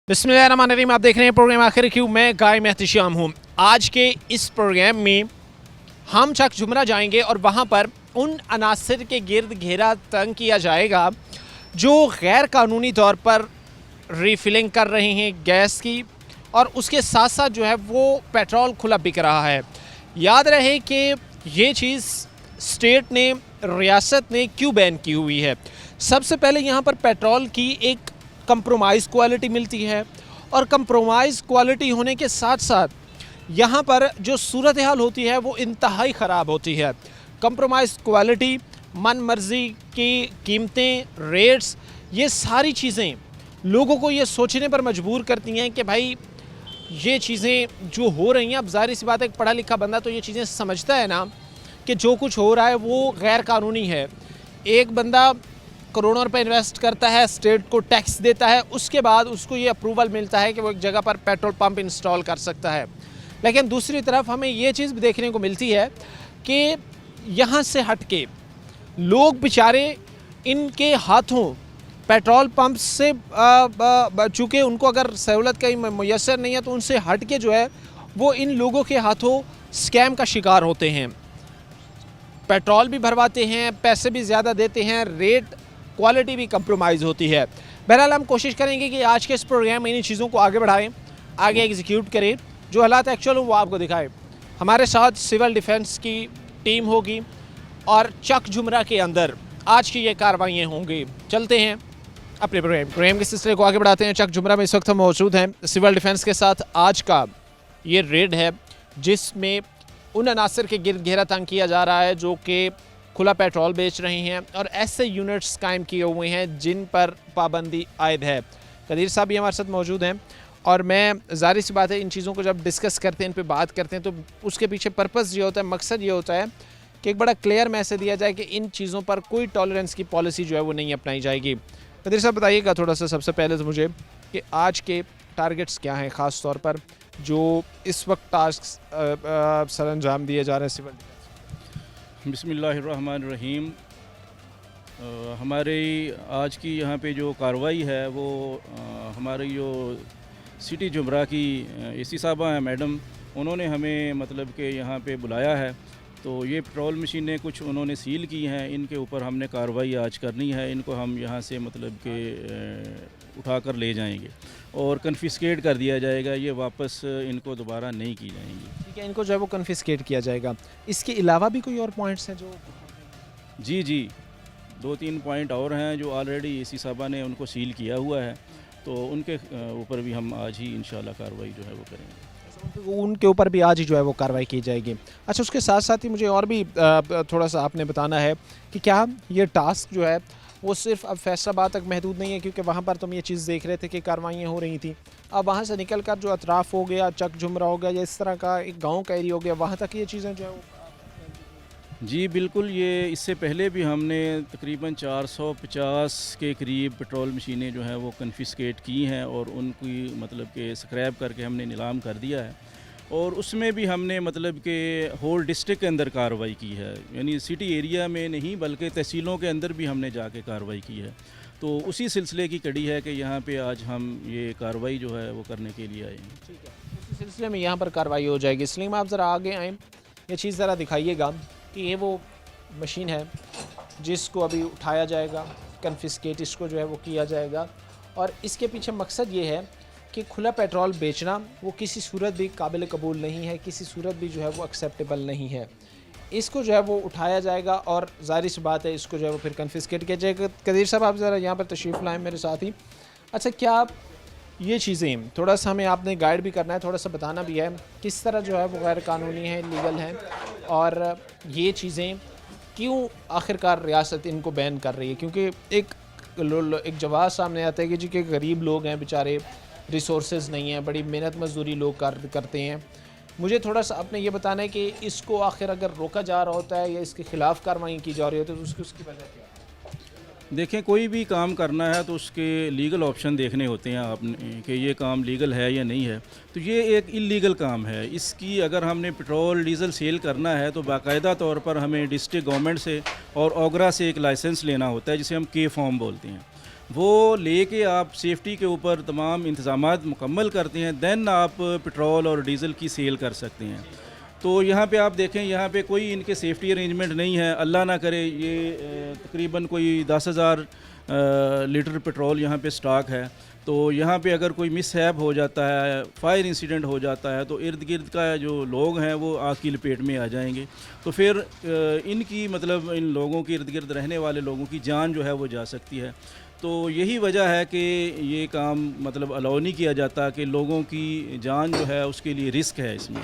बिस्मिल्लाहिर्रहमानिर्रहीम। आप देख रहे हैं प्रोग्राम आखिर क्यों। मैं गाय मेहतशाम हूँ। आज के इस प्रोग्राम में हम चक झुमरा जाएंगे और वहाँ पर उन अनासर के गिर्द घेरा तंग किया जाएगा जो गैर कानूनी तौर पर रीफिलिंग कर रहे हैं गैस की, और उसके साथ साथ जो है वो पेट्रोल खुला बिक रहा है। याद रहे कि ये चीज़ स्टेट ने, रियासत ने क्यों बैन की हुई है। सबसे पहले यहाँ पर पेट्रोल की एक कंप्रोमाइज़ क्वालिटी मिलती है, और कंप्रोमाइज़ क्वालिटी होने के साथ साथ यहाँ पर जो सूरत हाल होती है वो इंतहाई ख़राब होती है। कंप्रोमाइज़ क्वालिटी, मन मर्ज़ी की कीमतें, रेट्स, ये सारी चीज़ें लोगों को ये सोचने पर मजबूर करती हैं कि भाई ये चीज़ें जो हो रही हैं, अब ज़ाहिर सी बात है, एक पढ़ा लिखा बंदा तो ये चीज़ें समझता है ना कि जो कुछ हो रहा है वो गैर कानूनी है। एक बंदा करोड़ों रुपए इन्वेस्ट करता है, स्टेट को टैक्स देता है, उसके बाद उसको ये अप्रूवल मिलता है कि वो एक जगह पर पेट्रोल पंप इंस्टॉल कर सकता है। लेकिन दूसरी तरफ हमें ये चीज़ भी देखने को मिलती है कि यहाँ से हट के लोग बेचारे, इनके हाथों पेट्रोल पंप से चूँकि उनको अगर सहूलत कहीं मैसर नहीं है तो उनसे हट के जो है वो इन लोगों के हाथों स्कैम का शिकार होते हैं। पेट्रोल भी भरवाते हैं, पैसे भी ज़्यादा देते हैं, रेट क्वालिटी भी कंप्रोमाइज़ होती है। बहरहाल हम कोशिश करेंगे कि आज के इस प्रोग्राम में इन चीज़ों को आगे बढ़ाएं, आगे एग्जीक्यूट करें, जो हालात एक्चुअल हो वो आपको दिखाएं। हमारे साथ सिविल डिफेंस की टीम होगी और चक झुमरा के अंदर आज की ये कार्रवाइयाँ होंगी। चलते हैं अपने प्रोग्राम के सिलसिले को आगे बढ़ाते हैं। चक झुमरा में इस वक्त हम मौजूद हैं सिविल डिफेंस के साथ। आज का ये रेड है जिसमें उन अनासर के गिर्द घेरा तंग किया जा रहा है जो कि खुला पेट्रोल बेच रहे हैं और ऐसे यूनिट्स कायम किए हुए हैं जिन पर पाबंदी आयद है। कदीर साहब भी हमारे साथ मौजूद हैं, और मैं ज़ाहिर सी बात है इन चीज़ों को जब डिस्कस करते हैं, इन पे बात करते हैं, तो उसके पीछे पर्पस ये होता है, मकसद ये होता है कि एक बड़ा क्लियर मैसेज दिया जाए कि इन चीज़ों पर कोई टॉलरेंस की पॉलिसी जो है वो नहीं अपनाई जाएगी। कदीर साहब बताइएगा थोड़ा सा सबसे पहले तो मुझे कि आज के टारगेट्स क्या हैं, ख़ास तौर पर जो इस वक्त टास्क सर अंजाम दिए जा रहे हैं सिविल डिफेंस। बिस्मिल्लाहिर्रहमानिर्रहीम। हमारे आज की यहाँ पे जो कार्रवाई है वो हमारी जो सिटी झुमरा की एसी साहबा हैं मैडम, उन्होंने हमें मतलब कि यहाँ पे बुलाया है। तो ये पेट्रोल मशीनें कुछ उन्होंने सील की हैं, इनके ऊपर हमने कार्रवाई आज करनी है। इनको हम यहाँ से मतलब कि उठा कर ले जाएंगे और कन्फिस्केट कर दिया जाएगा, ये वापस इनको दोबारा नहीं की जाएंगी। ठीक है, इनको जो है वो कन्फिस्केट किया जाएगा। इसके अलावा भी कोई और पॉइंट्स हैं जो? जी, 2-3 पॉइंट और हैं जो ऑलरेडी एसी साहबा ने उनको सील किया हुआ है, तो उनके ऊपर भी हम आज ही इंशाल्लाह कार्रवाई जो है वो करेंगे। उनके ऊपर भी आज ही जो है वो कार्रवाई की जाएगी। अच्छा, उसके साथ साथ ही मुझे और भी थोड़ा सा आपने बताना है कि क्या ये टास्क जो है वो सिर्फ अब फैसलाबाद तक महदूद नहीं है, क्योंकि वहाँ पर तुम ये चीज़ देख रहे थे कि कार्रवाइयाँ हो रही थी। अब वहाँ से निकल कर जो अतराफ़ हो गया, चक झुमरा हो गया, या इस तरह का एक गाँव का एरिया हो गया, वहाँ तक ये चीज़ें जो है वो? जी बिल्कुल, ये इससे पहले भी हमने तकरीबन 450 के करीब पेट्रोल मशीनें जो हैं वो कन्फिस्केट की हैं और उनकी मतलब कि स्क्रैप करके हमने नीलाम कर दिया है। और उसमें भी हमने मतलब कि होल डिस्ट्रिक्ट के अंदर कार्रवाई की है, यानी सिटी एरिया में नहीं बल्कि तहसीलों के अंदर भी हमने जाके कार्रवाई की है। तो उसी सिलसिले की कड़ी है कि यहाँ पे आज हम ये कार्रवाई जो है वो करने के लिए आए हैं। ठीक है, उसी सिलसिले में यहाँ पर कार्रवाई हो जाएगी। इसलिए आप ज़रा आगे आएँ, ये चीज़ ज़रा दिखाइएगा कि ये वो मशीन है जिसको अभी उठाया जाएगा, कन्फिस्केट इसको जो है वो किया जाएगा। और इसके पीछे मकसद ये है कि खुला पेट्रोल बेचना वो किसी सूरत भी काबिल कबूल नहीं है, किसी सूरत भी जो है वो एक्सेप्टेबल नहीं है। इसको जो है वो उठाया जाएगा और ज़ाहिर सी बात है इसको जो है वो फिर कन्फिस्केट किया जाएगा। कदीर साहब आप ज़रा यहाँ पर तशरीफ़ लाएँ मेरे साथ ही। अच्छा, क्या आप ये चीज़ें थोड़ा सा हमें आपने गाइड भी करना है, थोड़ा सा बताना भी है किस तरह जो है वो गैर कानूनी है, लीगल है, और ये चीज़ें क्यों आखिरकार रियासत इनको बैन कर रही है। क्योंकि एक जवाब सामने आता है कि जी के गरीब लोग हैं बेचारे, रिसोर्सेज नहीं हैं, बड़ी मेहनत मजदूरी लोग करते हैं। मुझे थोड़ा सा आपने ये बताना है कि इसको आखिर अगर रोका जा रहा होता है या इसके ख़िलाफ़ कार्रवाई की जा रही होती है तो उसकी वजह क्या है? देखें, कोई भी काम करना है तो उसके लीगल ऑप्शन देखने होते हैं आपने कि ये काम लीगल है या नहीं है। तो ये एक इलीगल काम है, इसकी अगर हमने पेट्रोल डीज़ल सेल करना है तो बाकायदा तौर पर हमें डिस्ट्रिक्ट गवर्नमेंट से और ओगरा से एक लाइसेंस लेना होता है जिसे हम के फॉर्म बोलते हैं। वो लेके आप सेफ्टी के ऊपर तमाम इंतज़ामात मुकम्मल करते हैं, दैन आप पेट्रोल और डीज़ल की सेल कर सकते हैं। तो यहाँ पे आप देखें, यहाँ पे कोई इनके सेफ्टी अरेंजमेंट नहीं है। अल्लाह ना करे ये तकरीबन कोई 10,000 लीटर पेट्रोल यहाँ पे स्टॉक है। तो यहाँ पे अगर कोई मिसहैप हो जाता है, फायर इंसिडेंट हो जाता है, तो इर्द गिर्द का जो लोग हैं वो आग की लपेट में आ जाएंगे। तो फिर इनकी मतलब इन लोगों के इर्द गिर्द रहने वाले लोगों की जान जो है वो जा सकती है। तो यही वजह है कि ये काम मतलब अलाउ नहीं किया जाता कि लोगों की जान जो है उसके लिए रिस्क है इसमें।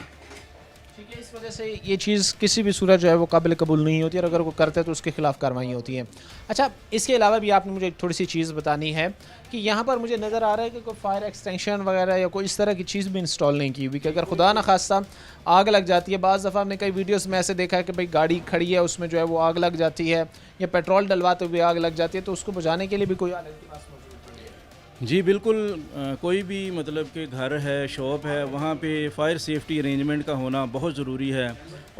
ठीक है, इस वजह से ये चीज़ किसी भी सूरत जो है वो काबिल कबूल नहीं होती, और अगर वो करते हैं तो उसके खिलाफ कार्रवाई होती है। अच्छा, इसके अलावा भी आपने मुझे थोड़ी सी चीज़ बतानी है कि यहाँ पर मुझे नज़र आ रहा है कि कोई फायर एक्सटेंशन वगैरह या कोई इस तरह की चीज़ भी इंस्टॉल नहीं की हुई, कि अगर खुदा न खास्ता आग लग जाती है। बाज़ दफ़ा हमने कई वीडियोज़ में ऐसे देखा है कि भाई गाड़ी खड़ी है, उसमें जो है वो आग लग जाती है, या पेट्रोल डलवाते हुए आग लग जाती है, तो उसको बुझाने के लिए भी कोई आला इनके पास मौजूद नहीं है। जी बिल्कुल, कोई भी मतलब कि घर है, शॉप है, वहाँ पे फायर सेफ्टी अरेंजमेंट का होना बहुत ज़रूरी है।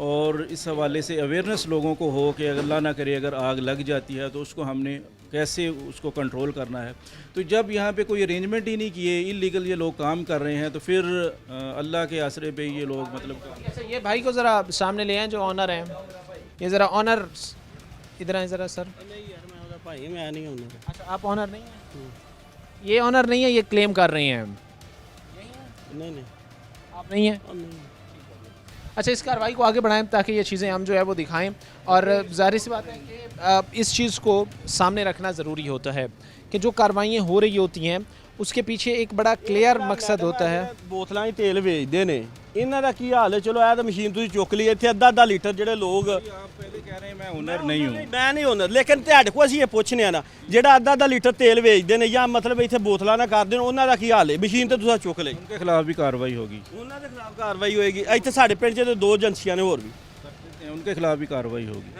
और इस हवाले से अवेयरनेस लोगों को हो कि अल्लाह ना करे अगर आग लग जाती है तो उसको हमने कैसे उसको कंट्रोल करना है। तो जब यहाँ पे कोई अरेंजमेंट ही नहीं किए, इलीगल ये लोग काम कर रहे हैं, तो फिर अल्लाह के आसरे पे ये लोग मतलब। अच्छा, ये भाई को ज़रा सामने ले आएँ जो ऑनर हैं, ये ज़रा ऑनर इधर आए ज़रा सर। नहीं यार, मैं ਉਹਦਾ ਭਾਈ मैं नहीं हूं। अच्छा, आप ऑनर नहीं हैं? ये ऑनर नहीं है, ये क्लेम कर रहे हैं। नहीं नहीं आप नहीं हैं? नहीं। अच्छा, इस कार्रवाई को आगे बढ़ाएं ताकि ये चीज़ें हम जो है वो दिखाएं, और ज़ाहिर सी बात है कि इस चीज़ को सामने रखना ज़रूरी होता है कि जो कार्रवाइयाँ हो रही होती हैं उसके पीछे एक बड़ा क्लियर मकसद होता है। ਬੋਤਲਾਂ 'ਚ ਤੇਲ ਵੇਚਦੇ ਨੇ, ਇਹਨਾਂ ਦਾ ਕੀ ਹਾਲ ਹੈ? ਚਲੋ ਇਹ ਤਾਂ ਮਸ਼ੀਨ ਤੁਸੀਂ ਚੁੱਕ ਲਈ, ਇੱਥੇ ਅੱਧਾ ਅੱਧਾ ਲੀਟਰ ਜਿਹੜੇ ਲੋਕ। आप पहले कह रहे हैं मैं ओनर नहीं हूँ। ਮੈਂ ਨਹੀਂ ਹੁੰਦਾ, ਲੇਕਿਨ ਤੁਹਾਡੇ ਕੋਲ ਅਸੀਂ ਇਹ ਪੁੱਛਨੇ ਆ ਨਾ, ਜਿਹੜਾ ਅੱਧਾ ਅੱਧਾ ਲੀਟਰ ਤੇਲ ਵੇਚਦੇ ਨੇ ਜਾਂ ਮਤਲਬ ਇੱਥੇ ਬੋਤਲਾਂ ਨਾ ਕਰਦੇ ਨੇ, ਉਹਨਾਂ ਦਾ ਕੀ ਹਾਲ ਹੈ? ਮਸ਼ੀਨ ਤੇ ਤੁਸੀਂ ਚੁੱਕ ਲਈ, उनके खिलाफ भी कार्रवाई होगी। ਉਹਨਾਂ ਦੇ ਖਿਲਾਫ ਕਾਰਵਾਈ ਹੋਏਗੀ। ਇੱਥੇ ਸਾਡੇ ਪਿੰਡ 'ਚ ਤੇ ਦੋ ਏਜੰਸੀਆਂ ਨੇ ਹੋਰ ਵੀ। उनके खिलाफ भी कार्रवाई होगी।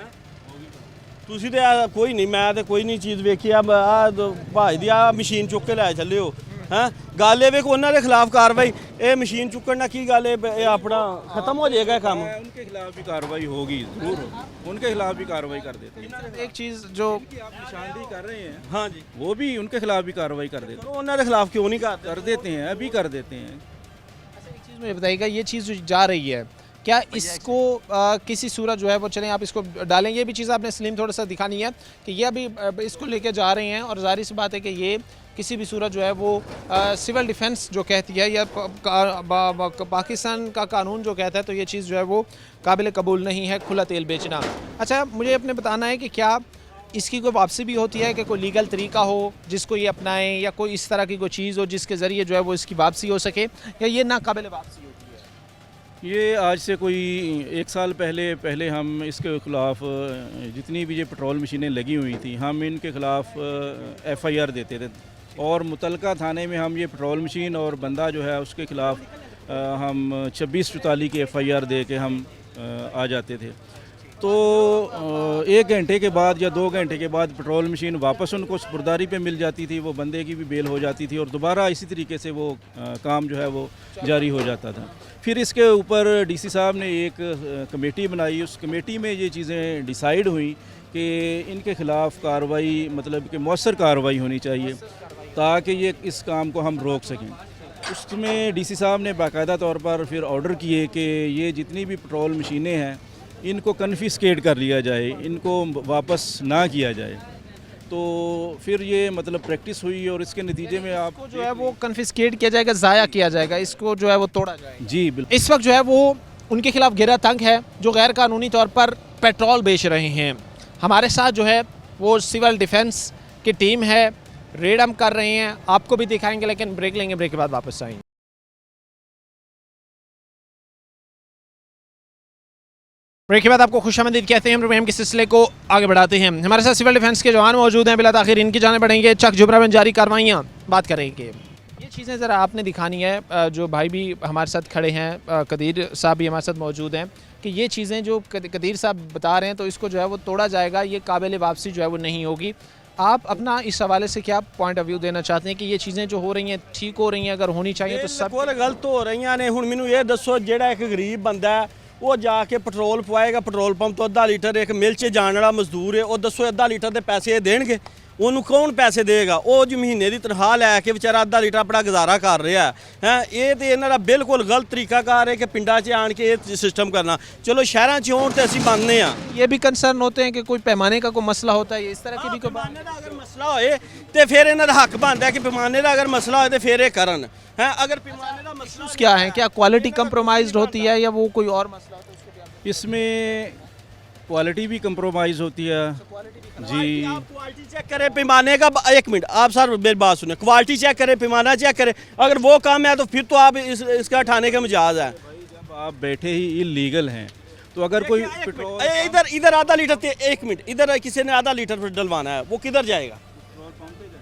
ਤੁਸੀਂ ਤੇ ਆ ਕੋਈ ਨਹੀਂ, ਮੈਂ ਤੇ ਕੋਈ ਨਹੀਂ ਚੀਜ਼ ਵੇਖੀ। ਆ ਭਾਈ ਦੀ ਆ ਮਸ਼ੀਨ ਚੁੱਕ ਕੇ ਲੈ ਚੱਲੇ ਹੋ। ਹੈਂ, ਗੱਲ ਇਹ ਵੇ ਕਿ ਉਹਨਾਂ ਦੇ ਖਿਲਾਫ ਕਾਰਵਾਈ, ਇਹ ਮਸ਼ੀਨ ਚੁੱਕਣ ਨਾਲ ਕੀ ਗੱਲ ਹੈ? ਇਹ ਆਪਣਾ ਖਤਮ ਹੋ ਜਾਏਗਾ ਕੰਮ। उनके खिलाफ भी कार्रवाई होगी, जरूर होगी। उनके खिलाफ भी कार्रवाई कर देते हैं। एक चीज़ जो कि आप निशानदेही कर रहे हैं, हाँ जी, वो भी उनके खिलाफ भी कार्रवाई कर देते तो ਉਹਨਾਂ ਦੇ ਖਿਲਾਫ क्यों नहीं करते? कर देते हैं, अभी कर देते हैं। एक चीज़ मुझे बताइएगा, ये चीज़ जो जा रही है, क्या इसको किसी सूरत जो है वो चलें आप इसको डालें? ये भी चीज़ आपने स्लिम थोड़ा सा दिखानी है कि ये अभी इसको लेके जा रहे हैं, और जाहिर सी बात है कि ये किसी भी सूरत जो है वो सिविल डिफेंस जो कहती है, या पाकिस्तान का कानून जो कहता है, तो ये चीज़ जो है वो काबिल कबूल नहीं है, खुला तेल बेचना। अच्छा, मुझे अपने बताना है कि क्या इसकी कोई वापसी भी होती है, कि कोई लीगल तरीका हो जिसको ये अपनाएं, या कोई इस तरह की कोई चीज़ हो जिसके ज़रिए जो है वो इसकी वापसी हो सके, या ये नाकाबिल वापसी होती है? ये आज से कोई 1 साल पहले हम इसके ख़िलाफ़ जितनी भी ये पेट्रोल मशीनें लगी हुई थी, हम इनके ख़िलाफ़ FIR देते थे, और मुतलका थाने में हम ये पेट्रोल मशीन और बंदा जो है उसके ख़िलाफ़ हम 2644 की FIR दे के हम आ जाते थे। तो 1 घंटे के बाद या 2 घंटे के बाद पेट्रोल मशीन वापस उनको सुपुर्दारी पे मिल जाती थी, वो बंदे की भी बेल हो जाती थी, और दोबारा इसी तरीके से वो काम जो है वो जारी हो जाता था। फिर इसके ऊपर DC साहब ने एक कमेटी बनाई, उस कमेटी में ये चीज़ें डिसाइड हुई कि इनके ख़िलाफ़ कार्रवाई मतलब कि मौसर कार्रवाई होनी चाहिए ताकि ये इस काम को हम रोक सकें। उसमें DC साहब ने बाकायदा तौर पर फिर ऑर्डर किए कि ये जितनी भी पेट्रोल मशीनें हैं इनको कन्फिस्केट कर लिया जाए, इनको वापस ना किया जाए। तो फिर ये मतलब प्रैक्टिस हुई, और इसके नतीजे में आपको जो है वो कन्फिस्केट किया जाएगा, ज़ाया किया जाएगा, इसको जो है वो तोड़ा जाएगा। जी बिल्कुल। इस वक्त जो है वो उनके खिलाफ घेरा तंग है जो गैर कानूनी तौर पर पेट्रोल बेच रहे हैं। हमारे साथ जो है वो सिविल डिफेंस की टीम है, रेड हम कर रहे हैं, आपको भी दिखाएंगे, लेकिन ब्रेक लेंगे, ब्रेक के बाद वापस आएंगे। ब्रेक के बाद आपको खुशामदीद कहते हैं। हम प्रोग्राम के सिलसिले को आगे बढ़ाते हैं। हमारे साथ सिविल डिफेंस के जवान मौजूद हैं, बिला ताखिर इनकी जाने बढ़ेंगे। चक जुबरा में जारी कार्रवाइयाँ बात करेंगे। ये चीज़ें ज़रा आपने दिखानी है, जो भाई भी हमारे साथ खड़े हैं, कदीर साहब भी हमारे साथ मौजूद हैं, कि ये चीज़ें जो कदीर साहब बता रहे हैं, तो इसको जो है वो तोड़ा जाएगा, ये काबिल वापसी जो है वो नहीं होगी। आप अपना इस हवाले से क्या पॉइंट ऑफ व्यू देना चाहते हैं कि ये चीज़ें जो हो रही हैं ठीक हो रही हैं? अगर होनी चाहिए तो सब बिल्कुल गलत हो रही ने। हुण मैनूं ये दसो, ਜਿਹੜਾ एक गरीब बंदा है वो जाके पेट्रोल पवाएगा, पेट्रोल पंप तो अद्धा लीटर, एक मिल 'ਚ जाने वाला मजदूर है, वो दसो अद्धा लीटर के पैसे देणगे? ਉਹਨੂੰ ਕੌਣ ਪੈਸੇ ਦੇਗਾ? ਉਹ ਜੋ ਮਹੀਨੇ ਦੀ ਤਨਖਾਹ ਲੈ ਕੇ ਵਿਚਾਰਾ ਅੱਧਾ ਲੀਟਰ ਆਪਣਾ ਗੁਜ਼ਾਰਾ ਕਰ ਰਿਹਾ ਹੈ। ਇਹ ਤੇ ਇਹਨਾਂ ਦਾ ਬਿਲਕੁਲ ਗਲਤ ਤਰੀਕਾਕਾਰ ਹੈ ਕਿ ਪਿੰਡਾਂ 'ਚ ਆਣ ਕੇ ਇਹ ਸਿਸਟਮ ਕਰਨਾ। ਚਲੋ ਸ਼ਹਿਰਾਂ 'ਚ ਹੋਣ ਤੇ ਅਸੀਂ ਮੰਨਦੇ ਹਾਂ। ये भी कंसर्न होते हैं कि कोई पैमाने का कोई मसला होता है, इस तरह की भी कोई बात? ਪੈਮਾਨੇ ਦਾ ਅਗਰ ਮਸਲਾ ਹੋਏ ਤੇ ਫਿਰ ਇਹਨਾਂ ਦਾ ਹੱਕ ਬਣਦਾ ਕਿ ਪੈਮਾਨੇ ਦਾ ਅਗਰ ਮਸਲਾ ਹੋਏ ਤੇ ਫਿਰ ਇਹ ਕਰਨ ਹੈ। ਅਗਰ ਪੈਮਾਨੇ ਦਾ ਮਸਲਾ क्या है, क्या क्वालिटी कंप्रोमाइज्ड होती है या वो कोई और मसला होता है उसके भी आप? इसमें क्वालिटी भी कंप्रोमाइज़ होती है जी। आप क्वालिटी चेक करें पैमाने का। एक मिनट आप सर मेरी बात सुने, क्वालिटी चेक करें, पैमाना चेक करें। अगर वो काम है तो फिर तो आप इसका उठाने का मिजाज है। जब आप बैठे ही इलीगल हैं तो अगर कोई पेट्रोल इधर आधा लीटर 1 मिनट इधर किसी ने आधा लीटर डलवाना है, वो किधर जाएगा?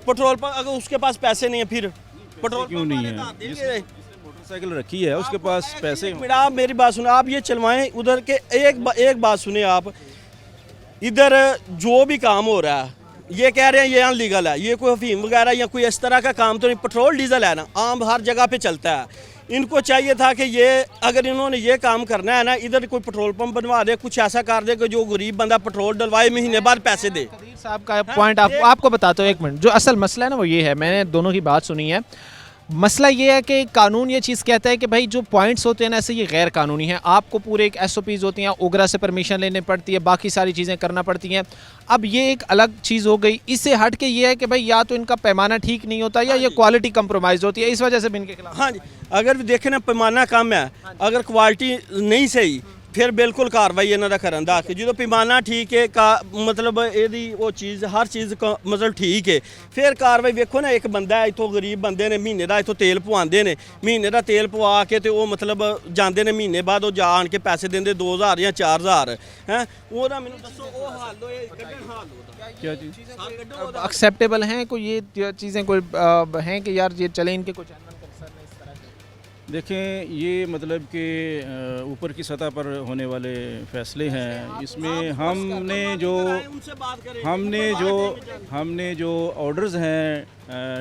Petrol pump. अगर उसके पास पैसे नहीं है फिर पेट्रोल क्यों नहीं है? जिसने मोटरसाइकिल रखी है उसके पास पैसे एक मिनट आप मेरी बात सुने, आप ये चलवाएं उधर के। एक बात सुने आप, इधर जो भी काम हो रहा है ये कह रहे हैं ये अनलीगल है, ये कोई अफीम वगैरह या कोई इस तरह का काम तो नहीं। पेट्रोल डीजल है ना, आम हर जगह पे चलता है। इनको चाहिए था कि ये अगर इन्होंने ये काम करना है ना, इधर कोई पेट्रोल पंप बनवा दे, कुछ ऐसा कर दे कि जो गरीब बंदा पेट्रोल डलवाए महीने बाद पैसे दे। कदीर साहब का पॉइंट आपको बताता हूँ, एक मिनट। जो असल मसला है ना वो ये है, मैंने दोनों की बात सुनी है। मसला ये है कि कानून ये चीज़ कहता है कि भाई जो पॉइंट्स होते हैं ना ऐसे ये गैर कानूनी है। आपको पूरे एक SOPs होती हैं, ओगरा से परमिशन लेने पड़ती है, बाकी सारी चीज़ें करना पड़ती हैं। अब ये एक अलग चीज़ हो गई। इससे हट के ये है कि भाई या तो इनका पैमाना ठीक नहीं होता या ये क्वालिटी कंप्रोमाइज़ होती है, इस वजह से भी इनके खिलाफ। हाँ जी, अगर देखें ना पैमाना कम है, अगर क्वालिटी नहीं सही फिर बिल्कुल कार्रवाई ਇਹਨਾਂ ਦਾ ਕਰਨ ਦਾ ਕਿ ਜਦੋਂ ਪੈਮਾਨਾ ਠੀਕ ਹੈ ਮਤਲਬ ਇਹਦੀ ਉਹ ਚੀਜ਼ ਹਰ ਚੀਜ਼ ਮਤਲਬ ਠੀਕ ਹੈ ਫਿਰ ਕਾਰਵਾਈ। ਵੇਖੋ ਨਾ ਇੱਕ ਬੰਦਾ ਹੈ ਇੱਥੋਂ ਗਰੀਬ ਬੰਦੇ ਨੇ ਮਹੀਨੇ ਦਾ ਇੱਥੋਂ ਤੇਲ ਪਵਾਉਂਦੇ ਨੇ, ਮਹੀਨੇ ਦਾ ਤੇਲ ਪਵਾ ਕੇ ਤੇ ਉਹ ਮਤਲਬ ਜਾਂਦੇ ਨੇ ਮਹੀਨੇ ਬਾਅਦ ਉਹ ਜਾਣ ਕੇ ਪੈਸੇ ਦਿੰਦੇ 2000 ਜਾਂ 4000 ਹੈ। ਉਹਦਾ ਮੈਨੂੰ ਦੱਸੋ ਉਹ ਹੱਲ ਹੋਏ ਕੱਢਣ ਹੱਲ ਉਹਦਾ क्या चीज़ एक्सेप्टेबल हैं कोई ये चीज़ें कोई हैं कि यार ये चले इनके कुछ देखें? ये मतलब कि ऊपर की सतह पर होने वाले फैसले हैं। इसमें हमने जो ऑर्डर्स हैं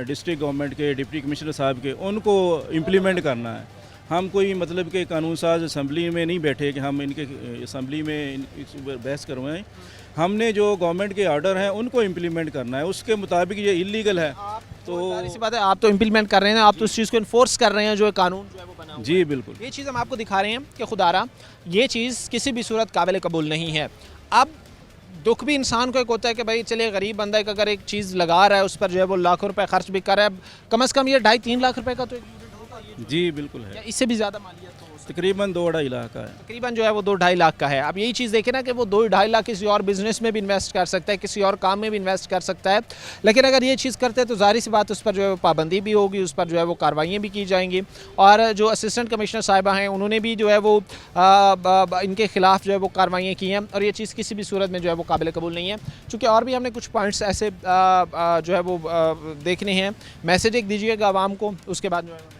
डिस्ट्रिक्ट गवर्नमेंट के, डिप्टी कमिश्नर साहब के, उनको इम्प्लीमेंट करना है। हम कोई मतलब कि कानून साज असम्बली में नहीं बैठे कि हम इनके असम्बली में बहस करवाएं। हमने जो गवर्नमेंट के ऑर्डर हैं उनको इम्प्लीमेंट करना है। उसके मुताबिक ये इलीगल है तो ऐसी बात है, आप तो इम्प्लीमेंट कर रहे हैं, आप तो उस चीज़ को इन्फोर्स कर रहे हैं जो कानून जो है वो बना हुआ है। जी बिल्कुल। ये चीज़ हम आपको दिखा रहे हैं कि खुदारा ये चीज़ किसी भी सूरत काबिल कबूल नहीं है। अब दुख भी इंसान को एक होता है कि भाई चलिए गरीब बंदा एक अगर एक चीज़ लगा रहा है उस पर जो है वो लाखों रुपए खर्च भी कर रहा है, कम से कम ये 2.5-3 लाख रुपए का तो एक यूनिट होगा ये, जी बिल्कुल है। या इससे भी ज़्यादा मालियत तो हो सकती है। तकरीबन 2-2.5 लाख का है। तकरीबन जो है वो 2-2.5 लाख का है। अब यही चीज़ देखें ना कि वो 2-2.5 लाख किसी और बिजनेस में भी इन्वेस्ट कर सकता है, किसी और काम में भी इन्वेस्ट कर सकता है। लेकिन अगर ये चीज़ करते हैं तो ज़ाहिर सी बात उस पर जो है वो पाबंदी भी होगी, उस पर जो है वो कार्रवाइयाँ भी की जाएंगी। और जो असिस्टेंट कमिश्नर साहिबा हैं उन्होंने भी जो है वो इनके खिलाफ जो है वो कार्रवाइयाँ की हैं और ये चीज़ किसी भी सूरत में जो है वो काबिल कबूल नहीं है। चूँकि और भी हमने कुछ पॉइंट्स ऐसे जो है वो देखने हैं। मैसेज एक दीजिएगा आवाम को, उसके बाद जो है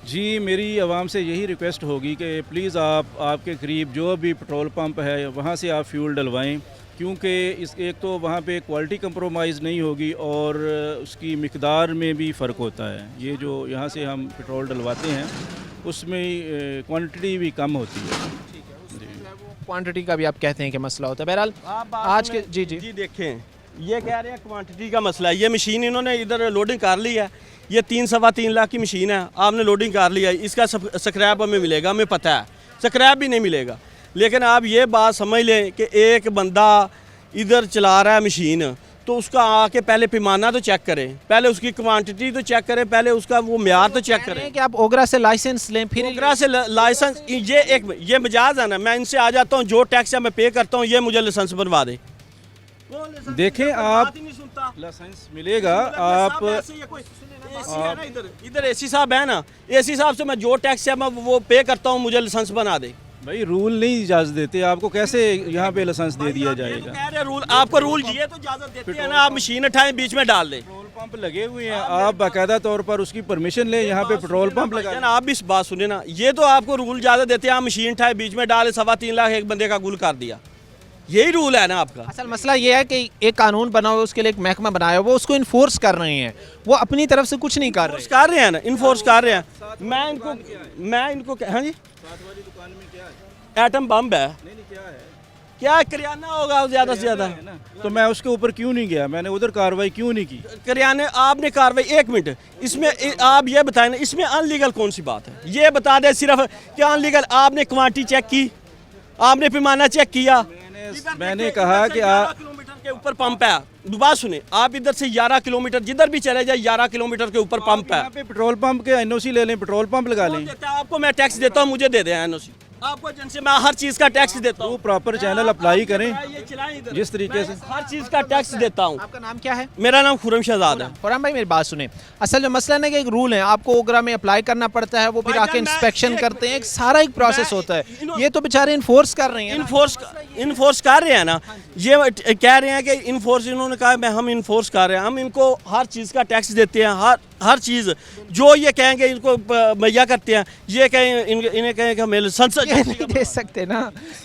जी मेरी आवाम से यही रिक्वेस्ट होगी कि प्लीज़ आप आपके करीब जो भी पेट्रोल पंप है वहाँ से आप फ्यूल डलवाएं, क्योंकि इस एक तो वहाँ पे क्वालिटी कंप्रोमाइज़ नहीं होगी और उसकी मिकदार में भी फ़र्क होता है। ये जो यहाँ से हम पेट्रोल डलवाते हैं उसमें क्वांटिटी भी कम होती है। क्वांटिटी का भी आप कहते हैं कि मसला होता है। बहरहाल आज के जी देखें ये कह रहे हैं क्वांटिटी का मसला है। ये मशीन इन्होंने इधर लोडिंग कर ली है, ये 3-3.25 लाख की मशीन है, आपने लोडिंग कर लिया है, इसका स्क्रैप हमें मिलेगा, हमें पता है स्क्रैप भी नहीं मिलेगा। लेकिन आप ये बात समझ लें कि एक बंदा इधर चला रहा है मशीन तो उसका आके पहले पैमाना तो चेक करें, पहले उसकी क्वांटिटी तो चेक करें, पहले उसका वो म्यार तो चेक करें कि आप ओगरा से लाइसेंस लें, फिर ओगरा से लाइसेंस। ये मजाज है ना, मैं इनसे आ जाता हूँ, जो टैक्स है मैं पे करता हूँ, ये मुझे लाइसेंस बनवा दे। देखें आप लाइसेंस मिलेगा, आप इधर एसी साहब है ना, एसी साहब से मैं जो टैक्स है मैं वो पे करता हूँ, मुझे लाइसेंस बना दे। भाई रूल नहीं इजाज़त देते, आपको कैसे यहाँ पे लाइसेंस दे दिया जाएगा? कह रहे रूल, आपको रूल ये तो इजाज़त देते हैं ना, आप मशीन उठाएं बीच में डाल दें। पेट्रोल पंप लगे हुए हैं, आप बाकायदा तौर पर उसकी परमिशन लें, यहाँ पे पेट्रोल पंप लगा। आप भी इस बात सुने ना, ये तो आपको रूल इजाज़त देते हैं, आप मशीन उठाए बीच में डाले, 3.25 लाख एक बंदे का गुल कर दिया, यही रूल है ना आपका। असल मसला ये है कि एक कानून बना हुआ है, उसके लिए एक महकमा बनाया हुआ, वो उसको इन्फोर्स कर रहे हैं, वो अपनी तरफ से कुछ नहीं कर रहे। कर रहे हैं ना, इन्फोर्स कर रहे हैं। मैं इनको हाँ जी, साथ वाली दुकान में क्या है? एटम बम है। नहीं क्या है? क्या करियाना होगा ज़्यादा से ज़्यादा? है ना, तो मैं उसके ऊपर क्यों नहीं गया, मैंने उधर कार्रवाई क्यों नहीं की? करियाने आपने कार्रवाई, एक मिनट, इसमें आप ये बताएं ना, इसमें अनलीगल कौन सी बात है? ये बता दें सिर्फ क्या अनलीगल? आपने क्वांटिटी चेक की, आपने पैमाना चेक किया? मैंने कहा कि 11 किलोमीटर के ऊपर पंप है। बात सुने, आप इधर से 11 किलोमीटर जिधर भी चले जाए 11 किलोमीटर के ऊपर पंप है। यहाँ पे पेट्रोल पंप के एनओसी ले लें, पेट्रोल पंप लगा लें। देता है आपको, मैं टैक्स देता हूँ, मुझे दे दें एनओसी। आपको एजेंसी मैं हर चीज़ का टैक्स देता तो हूँ। प्रॉपर चैनल अप्लाई करें ये चलाएं इधर। जिस तरीके से। मैं हर चीज़ का टैक्स देता हूँ। आपका नाम क्या है? मेरा नाम खुरम शहजाद है। फरहान भाई मेरी बात सुने, असल जो मसला है कि एक रूल है, आपको ओगरा में अप्लाई करना पड़ता है, वो फिर भाईजान, आके मैं इंस्पेक्शन एक- करते हैं, एक सारा एक प्रोसेस मैं- होता है। इन्हों- ये तो बेचारे इन्फोर्स कर रहे हैं ना। इन्फोर्स कर रहे हैं ना, ये कह रहे हैं कि इन्फोर्स, इन्होंने कहा मैं हम इन्फोर्स कर रहे हैं, हम इनको हर चीज़ का टैक्स देते हैं, हर चीज़ जो ये कहेंगे इनको मुहैया करते हैं। ये कहें इन्हें कहें कि हमें संसद ये नहीं दे सकते ना,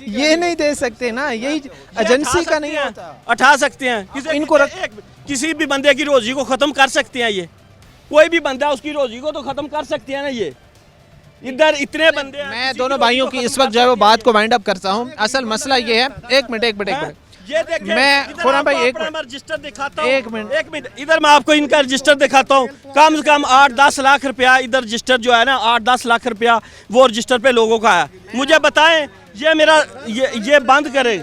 ये नहीं दे सकते ना, यही एजेंसी का नहीं होता। उठा सकते हैं इनको किसी भी बंदे की रोजी को ख़त्म कर सकते हैं। ये कोई भी बंदा उसकी रोजी को तो ख़त्म कर सकते हैं ना। ये इधर इतने बंदे हैं, मैं किसी दोनों की रोजी भाइयों को की इस खत्म वक्त जो है वो कर बात को वाइंड अप करता हूँ। असल मसला ये है, एक मिनट ये देखिए, मैं इधर खुराम भाई आपको एक अपना रजिस्टर दिखाता हूँ। एक मिनट। एक मिनट, इधर मैं आपको इनका रजिस्टर दिखाता हूँ। कम से कम 8-10 लाख रुपया इधर रजिस्टर जो है ना, 8-10 लाख रुपया वो रजिस्टर पे लोगों का है। मुझे बताएं, ये मेरा ये बंद करें,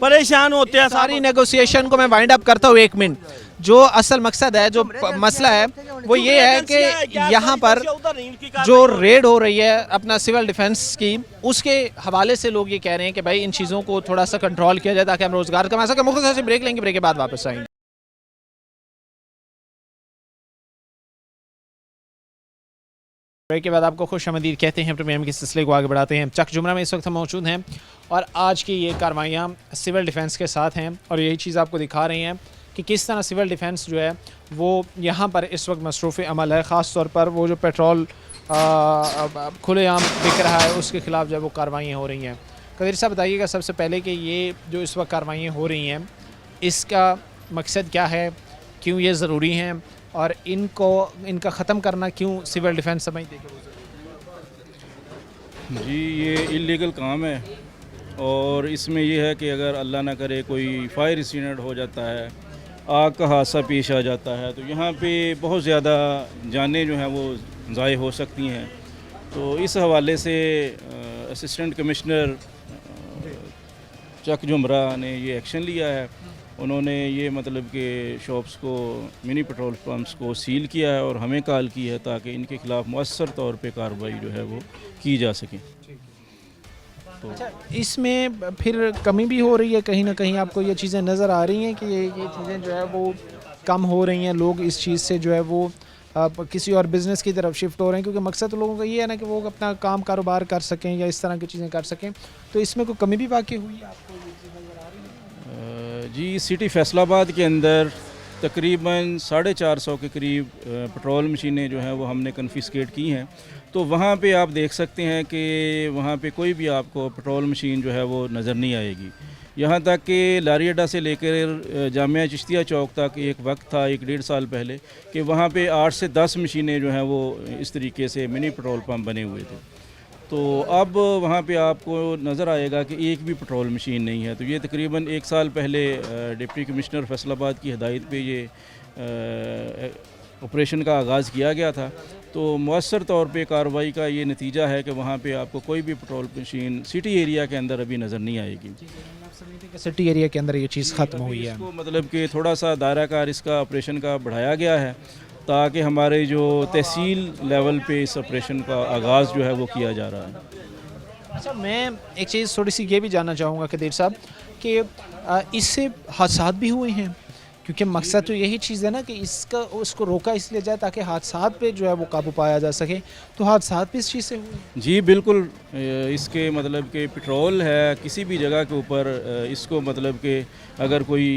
परेशान होते हैं सारी सारी। नेगोशिएशन को मैं वाइंड अप करता हूँ। एक मिनट, जो असल मकसद है, जो मसला है वो ये है कि यहाँ पर जो रेड हो रही है अपना सिविल डिफेंस की, उसके हवाले से लोग ये कह रहे हैं कि भाई इन चीज़ों को थोड़ा सा कंट्रोल किया जाए ताकि हम रोज़गार कमा सकें। मुख्तसर से ब्रेक लेंगे, ब्रेक के बाद वापस आएंगे। ब्रेक के बाद आपको खुश आमदीद कहते हैं। प्रीमियम के सिलसिले को आगे बढ़ाते हैं। चक जुमरा में इस वक्त हम मौजूद हैं और आज की ये कार्रवाइयाँ सिविल डिफेंस के साथ हैं और यही चीज़ आपको दिखा रही हैं कि किस तरह सिविल डिफेंस जो है वो यहाँ पर इस वक्त मसरूफ़ अमल है। ख़ास तौर पर वो जो पेट्रोल खुलेआम बिक रहा है उसके ख़िलाफ़ जो है वो कार्रवाइयाँ हो रही हैं। कदीर साहब बताइएगा सबसे पहले कि ये जो इस वक्त कार्रवाइयाँ हो रही हैं इसका मकसद क्या है, क्यों ये ज़रूरी हैं और इनका ख़त्म करना क्यों सिविल डिफेंस समझते हैं? जी, ये इलीगल काम है और इसमें ये है कि अगर अल्लाह ना करे कोई फायर इंसिडेंट हो जाता है, आग का हादसा पेश आ जाता है, तो यहाँ पे बहुत ज़्यादा जानें जो हैं वो ज़ाय हो सकती हैं। तो इस हवाले से असिस्टेंट कमिश्नर चक जुमरा ने ये एक्शन लिया है। उन्होंने ये मतलब कि शॉप्स को, मिनी पेट्रोल पंप्स को सील किया है और हमें कॉल की है ताकि इनके ख़िलाफ़ मौसर तौर पे कार्रवाई जो है वो की जा सके। अच्छा, इसमें फिर कमी भी हो रही है कहीं ना कहीं, आपको ये चीज़ें नज़र आ रही हैं कि ये चीज़ें जो है वो कम हो रही हैं, लोग इस चीज़ से जो है वो किसी और बिज़नेस की तरफ शिफ्ट हो रहे हैं, क्योंकि मकसद तो लोगों का ये है ना कि वो अपना काम कारोबार कर सकें या इस तरह की चीज़ें कर सकें। तो इसमें कोई कमी भी वाकई हुई है, आपको ये चीज़ नज़र आ रही है? जी, सिटी फैसलाबाद के अंदर तकरीबन 450 के करीब पेट्रोल मशीनें जो हैं वो हमने कन्फिस्केट की हैं। तो वहाँ पे आप देख सकते हैं कि वहाँ पे कोई भी आपको पेट्रोल मशीन जो है वो नज़र नहीं आएगी। यहाँ तक कि लारी अड्डा से लेकर जामिया चिश्तिया चौक तक एक वक्त था 1-1.5 साल पहले कि वहाँ पे 8 से 10 मशीनें जो हैं वो इस तरीके से मिनी पेट्रोल पंप बने हुए थे। तो अब वहाँ पे आपको नज़र आएगा कि एक भी पेट्रोल मशीन नहीं है। तो ये तकरीबन 1 साल पहले डिप्टी कमिश्नर फैसलाबाद की हिदायत पे ये ऑपरेशन का आगाज़ किया गया था। तो मौसर तौर पे कार्रवाई का ये नतीजा है कि वहाँ पे आपको कोई भी पेट्रोल मशीन सिटी एरिया के अंदर अभी नज़र नहीं आएगी। सिटी एरिया के अंदर ये चीज़ ख़त्म हुई है। इसको मतलब कि थोड़ा सा दायरा कार इसका ऑपरेशन का बढ़ाया गया है ताकि हमारे जो तहसील लेवल पे इस ऑपरेशन का आगाज़ जो है वो किया जा रहा है। अच्छा, मैं एक चीज़ थोड़ी सी ये भी जानना चाहूँगा कदीर साहब कि इससे हादसात भी हुए हैं, क्योंकि मकसद तो यही चीज़ है ना कि उसको रोका इसलिए जाए ताकि हादसात पे जो है वो काबू पाया जा सके। तो हादसात भी इस चीज़ से हुए? जी बिल्कुल, इसके मतलब कि पेट्रोल है किसी भी जगह के ऊपर, इसको मतलब कि अगर कोई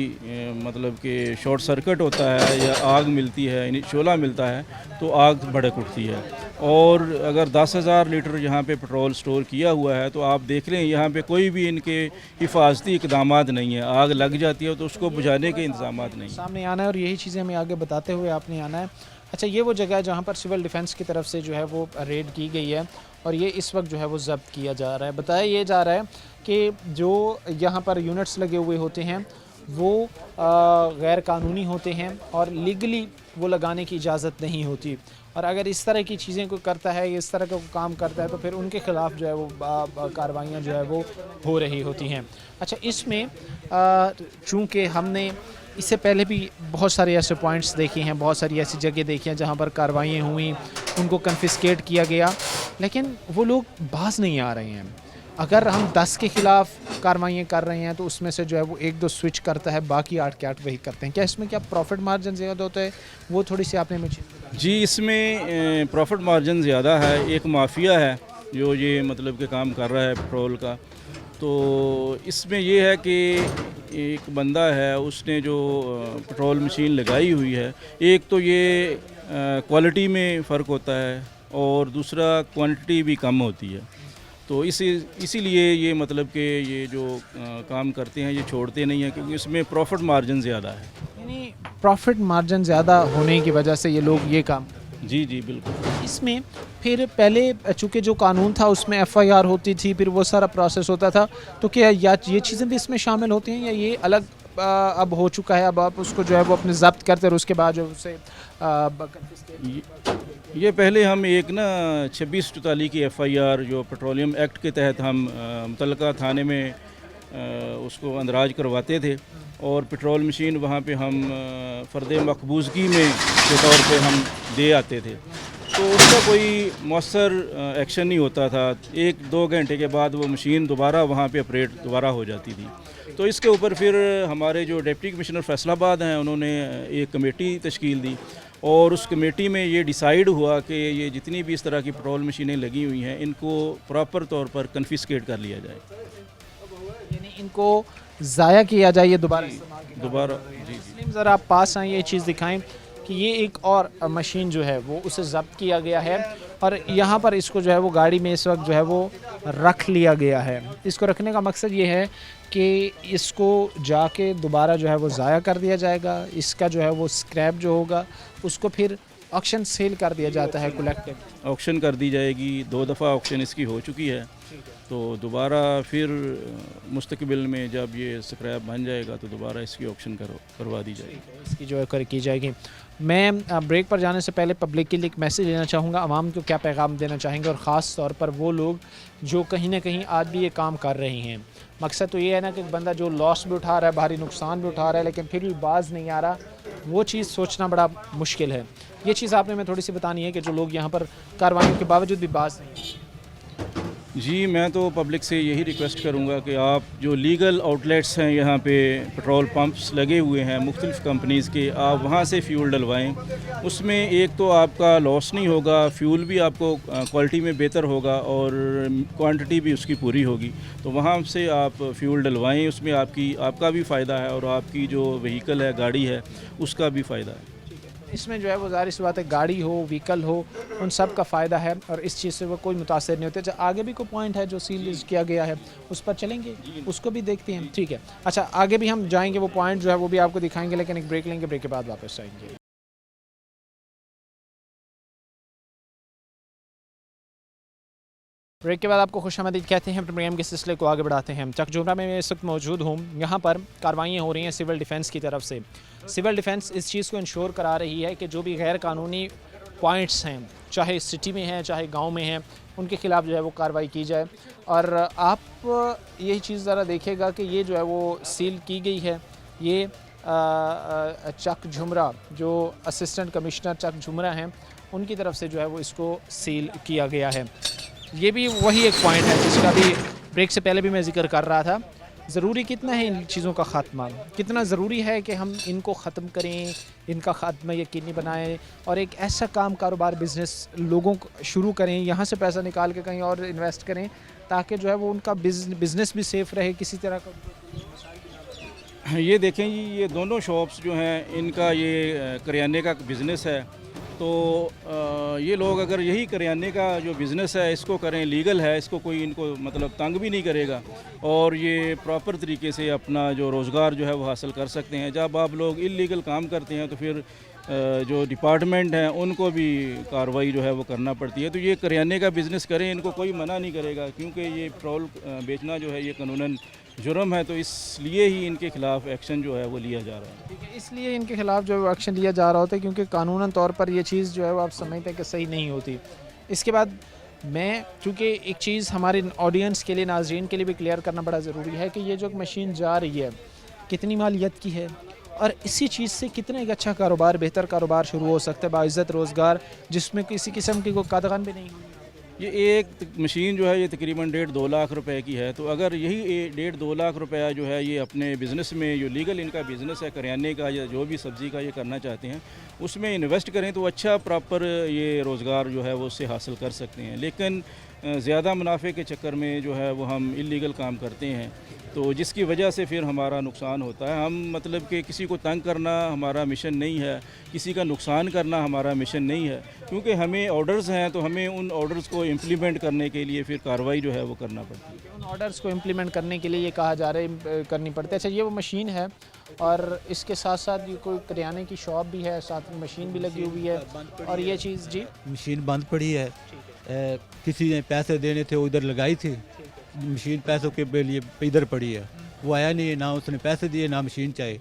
मतलब कि शॉर्ट सर्किट होता है या आग मिलती है, यानी शोला मिलता है, तो आग भड़क उठती है। और अगर 10,000 लीटर यहाँ पे पेट्रोल स्टोर किया हुआ है तो आप देख लें यहाँ पे कोई भी इनके हिफाजती इक़दामात नहीं है। आग लग जाती है तो उसको बुझाने के इंतजामात नहीं। सामने आना है और यही चीज़ें हमें आगे बताते हुए आपने आना है। अच्छा, ये वो जगह है जहाँ पर सिविल डिफेंस की तरफ से जो है वो रेड की गई है और ये इस वक्त जो है वो जब्त किया जा रहा है। बताया ये जा रहा है कि जो यहाँ पर यूनिट्स लगे हुए होते हैं वो गैर कानूनी होते हैं और लीगली वो लगाने की इजाज़त नहीं होती, और अगर इस तरह की चीज़ें कोई करता है, इस तरह का काम करता है, तो फिर उनके ख़िलाफ़ जो है वो कार्रवाइयाँ जो है वो हो रही होती हैं। अच्छा, इसमें चूँकि हमने इससे पहले भी बहुत सारे ऐसे पॉइंट्स देखे हैं, बहुत सारी ऐसी जगह देखी हैं जहाँ पर कार्रवाइयाँ हुई, उनको कन्फिस्केट किया गया, लेकिन वो लोग बाज नहीं आ रहे हैं। अगर हम 10 के ख़िलाफ़ कार्रवाइयाँ कर रहे हैं तो उसमें से जो है वो 1-2 स्विच करता है, बाकी 8 के 8 वही करते हैं। क्या इसमें क्या प्रॉफिट मार्जिन ज़्यादा होता है? वो थोड़ी सी आपने मुझे जी, इसमें प्रॉफिट मार्जिन ज़्यादा है। एक माफिया है जो ये मतलब के काम कर रहा है पेट्रोल का। तो इसमें ये है कि एक बंदा है, उसने जो पेट्रोल मशीन लगाई हुई है, एक तो ये क्वालिटी में फ़र्क होता है और दूसरा क्वांटिटी भी कम होती है। तो इसीलिए ये मतलब कि ये जो काम करते हैं ये छोड़ते नहीं हैं, क्योंकि इसमें प्रॉफिट मार्जिन ज़्यादा है। यानी प्रॉफिट मार्जिन ज़्यादा होने की वजह से ये लोग ये काम। जी जी बिल्कुल। इसमें फिर पहले चूँकि जो कानून था उसमें एफआईआर होती थी, फिर वो सारा प्रोसेस होता था, तो क्या या ये चीज़ें भी इसमें शामिल होती हैं या ये अलग अब हो चुका है? अब आप उसको जो है वो अपने जब्त करते और उसके बाद जो उसे ये पहले हम एक ना 2644 की एफआईआर जो पेट्रोलियम एक्ट के तहत हम मुतल्लिका थाने में उसको अंदराज करवाते थे और पेट्रोल मशीन वहाँ पे हम फ़र्द मकबूजगी में के तौर पे हम दे आते थे। तो उसका कोई मौसर एक्शन नहीं होता था। 1-2 घंटे के बाद वो मशीन दोबारा वहाँ पे ऑपरेट दोबारा हो जाती थी। तो इसके ऊपर फिर हमारे जो डिप्टी कमिश्नर फैसलाबाद हैं उन्होंने एक कमेटी तश्कील दी और उस कमेटी में ये डिसाइड हुआ कि ये जितनी भी इस तरह की पेट्रोल मशीनें लगी हुई हैं इनको प्रॉपर तौर पर कन्फिस्केट कर लिया जाए, यानी इनको ज़ाया किया जाए ये दोबारा जी जी। ज़रा आप पास आए, ये चीज़ दिखाएं कि ये एक और मशीन जो है वो उसे ज़ब्त किया गया है और यहाँ पर इसको जो है वो गाड़ी में इस वक्त जो है वो रख लिया गया है। इसको रखने का मकसद ये है कि इसको जाके दोबारा जो है वो ज़ाया कर दिया जाएगा। इसका जो है वो स्क्रैप जो होगा उसको फिर ऑक्शन सेल कर दिया जाता है, कलेक्टिव ऑक्शन कर दी जाएगी। 2 दफ़ा ऑक्शन इसकी हो चुकी है, तो दोबारा फिर मुस्तकबिल में जब ये स्क्रैप बन जाएगा तो दोबारा इसकी ऑक्शन करवा दी जाएगी, इसकी जो है की जाएगी। मैं ब्रेक पर जाने से पहले पब्लिक के लिए एक मैसेज देना चाहूँगा, आवाम को क्या पैगाम देना चाहेंगे और ख़ास तौर पर वो लोग जो कहीं ना कहीं आज भी ये काम कर रहे हैं। मकसद तो ये है ना कि बंदा जो लॉस भी उठा रहा है, भारी नुकसान भी उठा रहा है, लेकिन फिर भी बाज नहीं आ रहा, वो चीज़ सोचना बड़ा मुश्किल है। ये चीज़ आपने मैं थोड़ी सी बतानी है कि जो लोग यहाँ पर कार्रवाइयों के बावजूद भी बाज नहीं। जी, मैं तो पब्लिक से यही रिक्वेस्ट करूंगा कि आप जो लीगल आउटलेट्स हैं यहाँ पे पेट्रोल पंप्स लगे हुए हैं मुख्तलिफ़ कंपनीज़ के, आप वहाँ से फ्यूल डलवाएं। उसमें एक तो आपका लॉस नहीं होगा, फ्यूल भी आपको क्वालिटी में बेहतर होगा और क्वांटिटी भी उसकी पूरी होगी। तो वहाँ से आप फ्यूल डलवाएं, उसमें आपका भी फ़ायदा है और आपकी जो व्हीकल है, गाड़ी है, उसका भी फ़ायदा है। इसमें जो है वो ज़ाहिर सी बात है, गाड़ी हो, व्हीकल हो, उन सब का फ़ायदा है और इस चीज़ से वो कोई मुतासर नहीं होते। अच्छा, आगे भी कोई पॉइंट है जो सील किया गया है, उस पर चलेंगे, उसको भी देखते हैं। ठीक है, अच्छा आगे भी हम जाएंगे, वो पॉइंट जो है वो भी आपको दिखाएंगे, लेकिन एक ब्रेक लेंगे, ब्रेक के बाद वापस आएंगे। ब्रेक के बाद आपको खुशामदीद कहते हैं। प्रोग्राम के सिलसिले को आगे बढ़ाते हैं। चकजोरा में मैं इस वक्त मौजूद हूँ। यहाँ पर कार्रवाइयाँ हो रही हैं सिविल डिफेंस की तरफ से। सिविल डिफेंस इस चीज़ को इंश्योर करा रही है कि जो भी गैर कानूनी पॉइंट्स हैं, चाहे सिटी में हैं चाहे गांव में हैं, उनके ख़िलाफ़ जो है वो कार्रवाई की जाए। और आप यही चीज़ ज़रा देखिएगा कि ये जो है वो सील की गई है। ये चक झुमरा जो असिस्टेंट कमिश्नर चक झुमरा हैं, उनकी तरफ से जो है वो इसको सील किया गया है। ये भी वही एक पॉइंट है जिसका भी ब्रेक से पहले भी मैं जिक्र कर रहा था। ज़रूरी कितना है इन चीज़ों का ख़ात्मा, कितना ज़रूरी है कि हम इनको ख़त्म करें, इनका ख़ात्मा यकीनी बनाएं और एक ऐसा काम, कारोबार, बिज़नेस लोगों को शुरू करें, यहाँ से पैसा निकाल के कहीं और इन्वेस्ट करें, ताकि जो है वो उनका बिज़नेस भी सेफ़ रहे, किसी तरह का। ये देखें जी, ये दोनों शॉप्स जो हैं इनका ये करियाने का बिज़नेस है तो ये लोग अगर यही करियाने का जो बिज़नेस है इसको करें, लीगल है, इसको कोई इनको मतलब तंग भी नहीं करेगा और ये प्रॉपर तरीके से अपना जो रोज़गार जो है वो हासिल कर सकते हैं। जब आप लोग इलीगल काम करते हैं तो फिर जो डिपार्टमेंट हैं उनको भी कार्रवाई जो है वो करना पड़ती है। तो ये करियाने का बिज़नेस करें, इनको कोई मना नहीं करेगा, क्योंकि ये पेट्रोल बेचना जो है ये कानूनन जुर्म है, तो इसलिए ही इनके खिलाफ एक्शन जो है वो लिया जा रहा है। ठीक है, इसलिए इनके खिलाफ जो एक्शन लिया जा रहा होता है क्योंकि कानूनन तौर पर ये चीज़ जो है वो आप समझते हैं कि सही नहीं होती। इसके बाद मैं चूँकि एक चीज़ हमारे ऑडियंस के लिए, नाज़रीन के लिए भी क्लियर करना बड़ा ज़रूरी है कि ये जो मशीन जा रही है कितनी मालियत की है और इसी चीज़ से कितना एक अच्छा कारोबार, बेहतर कारोबार शुरू हो सकता है, बाइज़्ज़त रोज़गार, जिसमें किसी किस्म की कोई कदगन भी नहीं होगी। ये एक मशीन जो है ये तकरीबन 1.5-2 लाख रुपए की है। तो अगर यही 1.5-2 लाख रुपया जो है ये अपने बिज़नेस में, जो लीगल इनका बिज़नेस है करियाने का या जो भी सब्ज़ी का ये करना चाहते हैं, उसमें इन्वेस्ट करें तो अच्छा प्रॉपर ये रोज़गार जो है वो उससे हासिल कर सकते हैं। लेकिन ज़्यादा मुनाफे के चक्कर में जो है वो हम इलीगल काम करते हैं, तो जिसकी वजह से फिर हमारा नुकसान होता है। हम मतलब कि किसी को तंग करना हमारा मिशन नहीं है, किसी का नुकसान करना हमारा मिशन नहीं है, क्योंकि हमें ऑर्डर्स हैं तो हमें उन ऑर्डर्स को इम्प्लीमेंट करने के लिए फिर कार्रवाई जो है वो करना पड़ती है। उन ऑर्डर्स को इम्प्लीमेंट करने के लिए ये कहा जा रहा है करनी पड़ती है। अच्छा, ये वो मशीन है और इसके साथ साथ ये कोई करियाने की शॉप भी है, साथ में मशीन भी लगी हुई है और ये चीज़ जी मशीन बंद पड़ी है। किसी ने पैसे देने थे, उधर लगाई थी मशीन, पैसों के लिए इधर पड़ी है, वो आया नहीं है, ना उसने पैसे दिए ना मशीन चाहिए।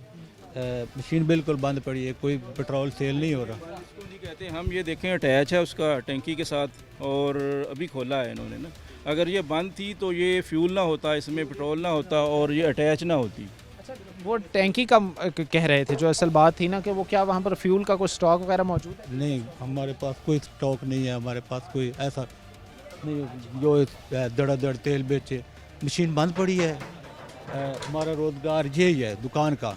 मशीन बिल्कुल बंद पड़ी है, कोई पेट्रोल सेल नहीं हो रहा। इसको नहीं कहते हम, ये देखें अटैच है उसका टैंकी के साथ और अभी खोला है इन्होंने ना। अगर ये बंद थी तो ये फ्यूल ना होता, इसमें पेट्रोल ना होता और ये अटैच ना होती। अच्छा, वो टैंकी का कह रहे थे, जो असल बात थी ना कि वो क्या वहाँ पर फ्यूल का कोई स्टॉक वगैरह मौजूद है? नहीं, हमारे पास कोई स्टॉक नहीं है, हमारे पास कोई ऐसा नहीं जो दड़ा तेल बेचे। मशीन बंद पड़ी है। हमारा रोज़गार यही है दुकान का।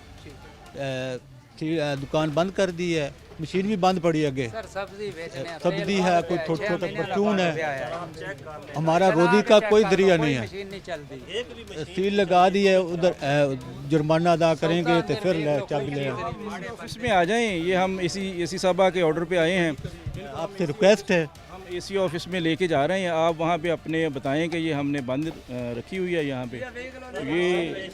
दुकान बंद कर दी है, मशीन भी बंद पड़ी है। आगे सब्जी है, कोई छोटा छोटा परचून है, हमारा रोजी का कोई जरिया नहीं है। सील लगा दी है, उधर जुर्माना अदा करेंगे तो फिर चाबी ले। ऑफिस में आ जाएं, ये हम एसी साहबा के ऑर्डर पे आए हैं। आपसे रिक्वेस्ट है, एसी ऑफिस में लेके जा रहे हैं, आप वहाँ पे अपने बताएं कि ये हमने बंद रखी हुई है यहाँ पे। तो ये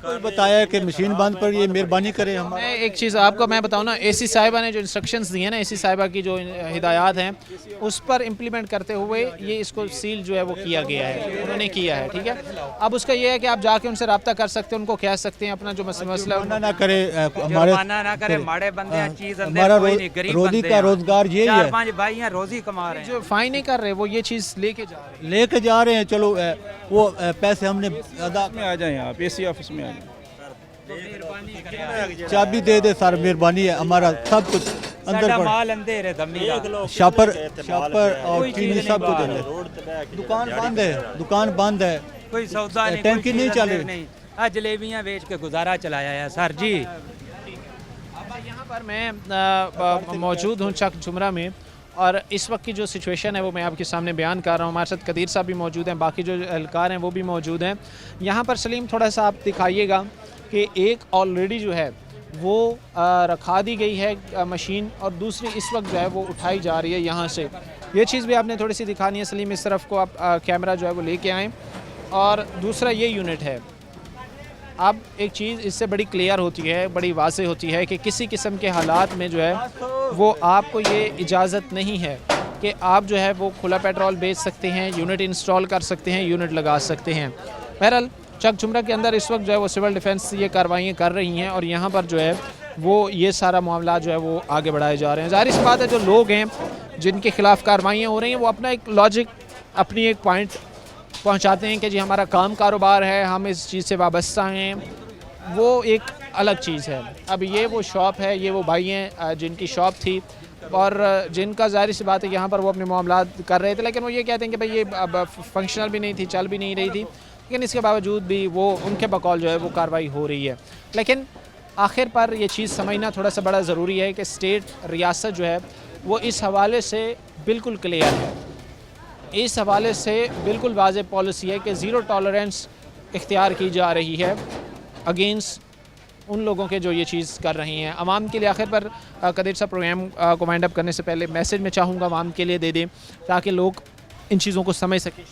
कोई बताया कि मशीन बंद पड़ी है, मेहरबानी करें। हम मैं एक चीज़ आपको मैं बताऊँ ना, एसी साहिबा ने जो इंस्ट्रक्शंस दिए ना, एसी साहिबा की जो हिदायत हैं उस पर इम्प्लीमेंट करते हुए ये इसको सील जो है वो किया गया है, उन्होंने किया है। ठीक है, अब उसका ये है कि आप जाके उनसे रब्ता कर सकते हैं, उनको कह सकते हैं अपना जो मसला ना करे, हमारे हमारा रोजी का रोजगार यही है। रोजी कमा रहे हैं, जो फाइन नहीं कर रहे वो ये चीज़ लेके जा रहे हैं। चलो वो पैसे हमने अदा में आ जाएं, आप एसी ऑफिस में आ जाएं। चाबी दे दे सर, मेहरबानी है, हमारा सब कुछ अंदर माल अंधेरे शापर और चीनी सब कुछ अंदर। दुकान बंद है, दुकान बंद है, कोई सौदा नहीं, टैंकी नहीं चल रही। जलेबियाँ बेच के गुजारा चलाया है सर जी। यहाँ पर मैं मौजूद हूँ चक झुमरा में और इस वक्त की जो सिचुएशन है वो मैं आपके सामने बयान कर रहा हूँ। हमारे साथ कदीर साहब भी मौजूद हैं, बाकी जो एहलकार हैं वो भी मौजूद हैं। यहाँ पर सलीम थोड़ा सा आप दिखाइएगा कि एक ऑलरेडी जो है वो रखा दी गई है मशीन और दूसरी इस वक्त जो है वो उठाई जा रही है यहाँ से। ये चीज़ भी आपने थोड़ी सी दिखानी है सलीम, इस तरफ को आप कैमरा जो है वो लेके आएँ। और दूसरा ये यूनिट है, अब एक चीज़ इससे बड़ी क्लियर होती है, बड़ी वाज़ेह होती है कि किसी किस्म के हालात में जो है वो आपको ये इजाज़त नहीं है कि आप जो है वो खुला पेट्रोल बेच सकते हैं, यूनिट इंस्टॉल कर सकते हैं, यूनिट लगा सकते हैं। बहरहाल चक झुमरा के अंदर इस वक्त जो है वो सिविल डिफेंस ये कार्रवाइयाँ कर रही हैं और यहाँ पर जो है वो ये सारा मामला जो है वो आगे बढ़ाए जा रहे हैं। ज़ाहिर सी बात है, जो लोग हैं जिनके खिलाफ कार्रवाइयाँ हो रही हैं वो अपना एक लॉजिक, अपनी एक पॉइंट पहुंचाते हैं कि जी हमारा काम कारोबार है, हम इस चीज़ से वाबस्ता हैं, वो एक अलग चीज़ है। अब ये वो शॉप है, ये वो भाई हैं जिनकी शॉप थी और जिनका ज़ाहिर सी बात है यहाँ पर वो अपने मामलात कर रहे थे, लेकिन वो ये कहते हैं कि भाई ये अब फंक्शनल भी नहीं थी, चल भी नहीं रही थी, लेकिन इसके बावजूद भी वो उनके बकौल जो है वो कार्रवाई हो रही है। लेकिन आखिर पर ये चीज़ समझना थोड़ा सा बड़ा ज़रूरी है कि स्टेट, रियासत जो है वो इस हवाले से बिल्कुल क्लियर है, इस हवाले से बिल्कुल वाज़ेह पॉलिसी है कि ज़ीरो टॉलरेंस इख्तियार की जा रही है अगेंस्ट उन लोगों के जो ये चीज़ कर रही हैं आवाम के लिए। आखिर पर कदीर साहब प्रोग्राम को वाइंड अप करने से पहले मैसेज मैं चाहूँगा आवाम के लिए दे दें ताकि लोग इन चीज़ों को समझ सकें।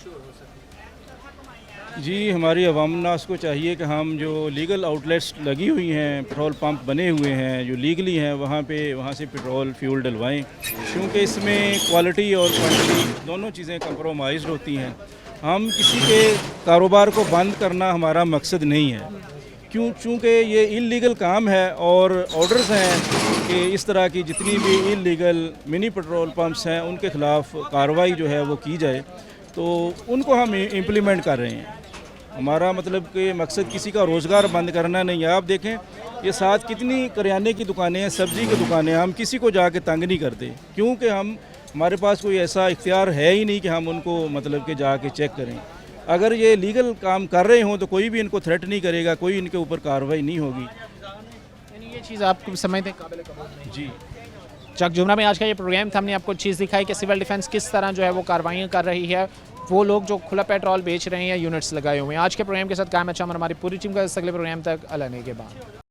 जी, हमारी अवामनास को चाहिए कि हम जो लीगल आउटलेट्स लगी हुई हैं, पेट्रोल पंप बने हुए हैं जो लीगली हैं, वहाँ से पेट्रोल फ्यूल डलवाएं, क्योंकि इसमें क्वालिटी और क्वांटिटी दोनों चीज़ें कंप्रोमाइज़ होती हैं। हम किसी के कारोबार को बंद करना हमारा मकसद नहीं है, चूँकि ये इल्लीगल काम है और ऑर्डर्स हैं कि इस तरह की जितनी भी इल्लीगल मिनी पेट्रोल पंप्स हैं उनके ख़िलाफ़ कार्रवाई जो है वो की जाए, तो उनको हम इम्प्लीमेंट कर रहे हैं। हमारा मतलब कि मकसद किसी का रोज़गार बंद करना नहीं है। आप देखें ये साथ कितनी करियाने की दुकानें हैं, सब्ज़ी की दुकानें, हम किसी को जाके तंग नहीं करते, क्योंकि हमारे पास कोई ऐसा इख्तियार है ही नहीं कि हम उनको मतलब कि जाके चेक करें। अगर ये लीगल काम कर रहे हों तो कोई भी इनको थ्रेट नहीं करेगा, कोई इनके ऊपर कार्रवाई नहीं होगी। यानी ये चीज़ आप समझते हैं काबिल कबूल? जी, चक जुमरा में आज का ये प्रोग्राम था। हमने आपको चीज़ दिखाई कि सिविल डिफेंस किस तरह जो है वो कार्रवाइयाँ कर रही है, वो लोग जो खुला पेट्रोल बेच रहे हैं यूनिट्स लगाए हुए हैं। आज के प्रोग्राम के साथ कायम अच्छा हमारी पूरी टीम का अगले प्रोग्राम तक अल्लाह ने के बाद।